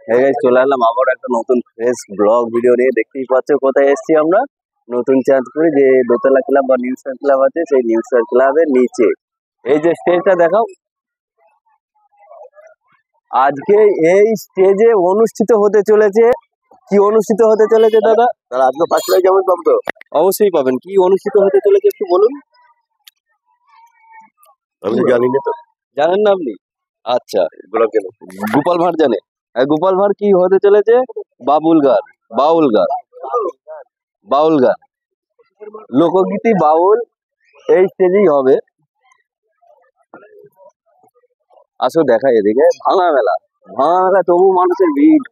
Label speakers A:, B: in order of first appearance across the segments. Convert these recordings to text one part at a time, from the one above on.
A: হ্যাঁ গাইস, চলে এলাম আবার একটা নতুন ফ্রেশ ব্লগ ভিডিও নিয়ে। দেখতেই পাচ্ছ কোথায় এসেছি আমরা, নতুন চাঁদপুরে যে দোতলা ক্লাব বা নিউ স্টার ক্লাব আছে, সেই নিউ স্টার ক্লাবের নিচে। এই যে স্টেজটা দেখাও, আজকে এই স্টেজে অনুষ্ঠিত হতে চলেছে। কি অনুষ্ঠিত হতে চলেছে দাদা?
B: তাহলে আজকে ফার্স্ট প্রাইজ কেমন পাবো তো?
A: অবশ্যই পাবেন। কি অনুষ্ঠিত হতে চলেছে একটু বলুন।
B: আমি তো জানি না তো।
A: জানেন না আপনি? আচ্ছা,
B: বলো কেন?
A: গোপাল ভাঁড় জানে। গোপাল ভাঁড় কি হতে চলেছে? বাবুল গান, বাউল গান, বাউল গান, লোকগীতি বাউল এই স্টেজেই হবে। আসো দেখাই এদিকে ভাঙা মেলা। ভাঙা মেলা তবু মানুষের ভিড়,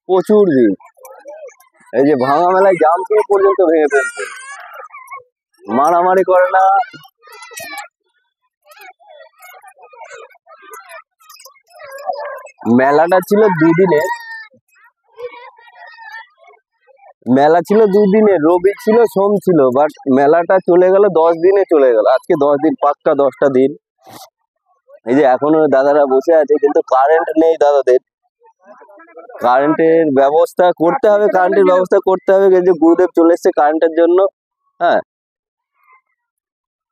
A: প্রচুর ভিড়। এই যে ভাঙা মেলায় জাম থেকে পর্যন্ত ভেঙে ফেলছে, মারামারি করে না। মেলাটা ছিল দুদিনের, মেলা ছিল দুদিনের, রবি ছিল সোম ছিল, বাট মেলাটা চলে গেল 10 দিনে চলে গেল। আজকে 10 দিন, পাক্কা 10টা দিন। এই যে এখনো দাদারা বসে আছে, কিন্তু কারেন্ট নেই দাদাদের। কারেন্টের ব্যবস্থা করতে হবে, কারেন্টের ব্যবস্থা করতে হবে। এই যে গুরুদেব চলে এসছে কারেন্টের জন্য। হ্যাঁ,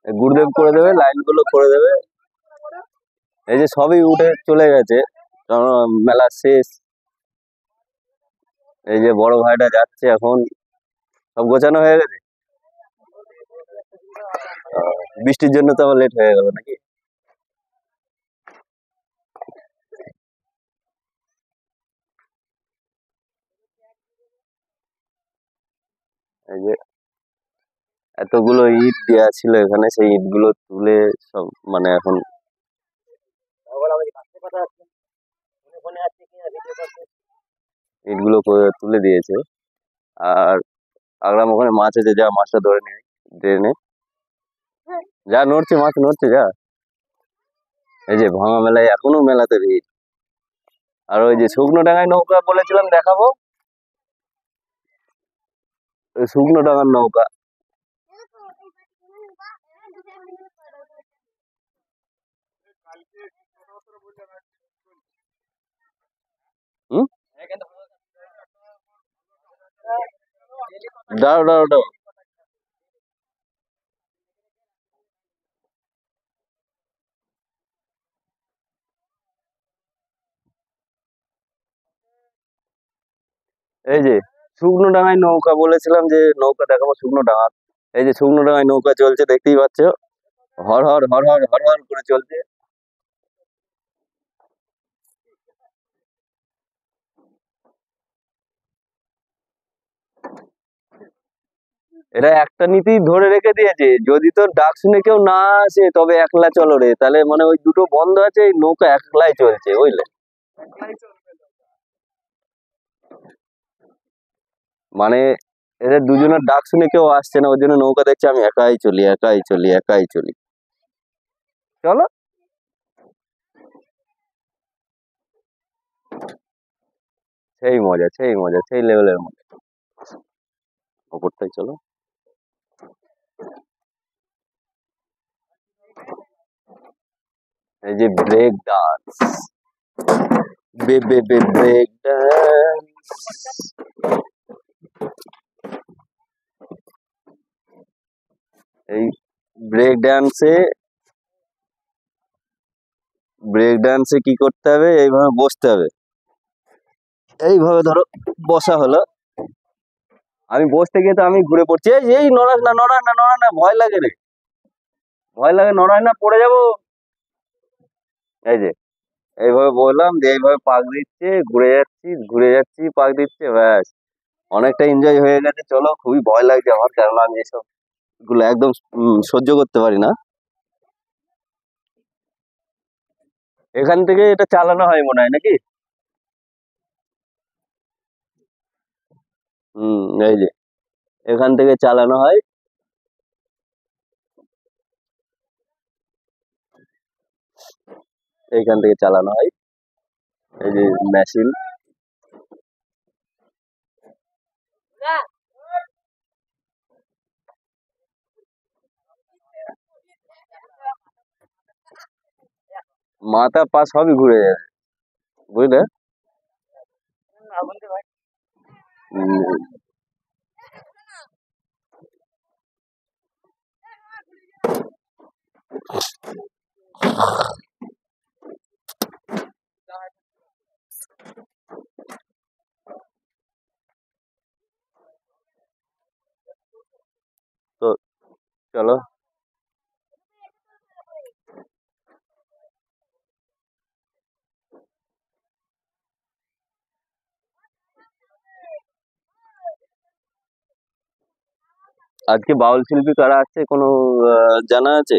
A: গুরুদেব করে দেবে, লাইন গুলো করে দেবে। এই যে সবই উঠে চলে গেছে, কারণ মেলা শেষ। এই যে বড় ভাইটা যাচ্ছে এখন, সব গোছানো হয়ে গেছে। বৃষ্টির জন্য তো আবার লেট হয়ে গেল নাকি? এই যে এতগুলো ইট দেওয়া ছিল এখানে, সেই ইট গুলো তুলে সব মানে এখন ইট গুলো তুলে দিয়েছে। আর আগরাম ওখানে মাছ আছে, যা মাছটা ধরে নিয়ে ট্রেনে যা, নড়ছে মাছ নড়ছে যা। এই যে ভাঙা মেলায় এখনো মেলাতে ভিড়। আর ওই যে শুকনো ডাঙায় নৌকা বলেছিলাম দেখাবো, ওই শুকনো ডাঙার নৌকা। হুম, দাঁড়াও দাঁড়াও দাঁড়াও। এই যে শুকনো ডাঙায় নৌকা বলেছিলাম, যে নৌকা দেখাবো শুকনো ডাঙা। এই যে শুকনো ডাঙায় নৌকা চলছে, দেখতেই পাচ্ছ, হর হর হর হর হর হর করে চলছে। এরা একটা নীতি ধরে রেখে দিয়েছে, যদি তোর ডাক শুনে কেউ না আসে তবে একলা চলো রে। তাহলে মানে ওই দুটো বন্ধ আছে, এই নৌকা একলাই চলছে, বুঝলে? মানে এদের দুজনের ডাক শুনে কেউ আসছে না, ওই জন্য নৌকা দেখছে আমি একাই চলি, একাই চলি, একাই চলি। চলো, সেই মজা, সেই মজা, সেই লেভেলের মজা। ওপরটাই চলো। এই যে ব্রেক ডান্স, ব্রেক ডান্স। এই ব্রেক ডান্সে, ব্রেক ডান্সে কি করতে হবে? এইভাবে বসতে হবে, এইভাবে ধরো বসা হলো। আমি বসতে গিয়ে তো আমি ঘুরে পড়ছি। এই নড়াস না, নড়াস না, নড়াস না, ভয় লাগে রে, ভয় লাগে, নড়াই না, পড়ে যাবো। এই যে এইভাবে বললাম, যে এইভাবে পাক দিচ্ছে, ঘুরে যাচ্ছি, ঘুরে যাচ্ছি, পাক দিচ্ছে, ব্যাস। অনেকটা এনজয় হয়ে গেছে। চলো, খুবই ভয় লাগছে আমার, কারণ আমি এসব গুলো একদম সহ্য করতে পারি না। এখান থেকে এটা চালানো হয় মনে হয় নাকি? এই যে এখান থেকে চালানো হয়। এইখান থেকে চালানো হয়, এই যে মেশিন। মাথা পা সবই ঘুরে যাবে, বুঝলে? উম, তো চলো। আজকে বাউল শিল্পী কারা আছে কোনো জানা আছে?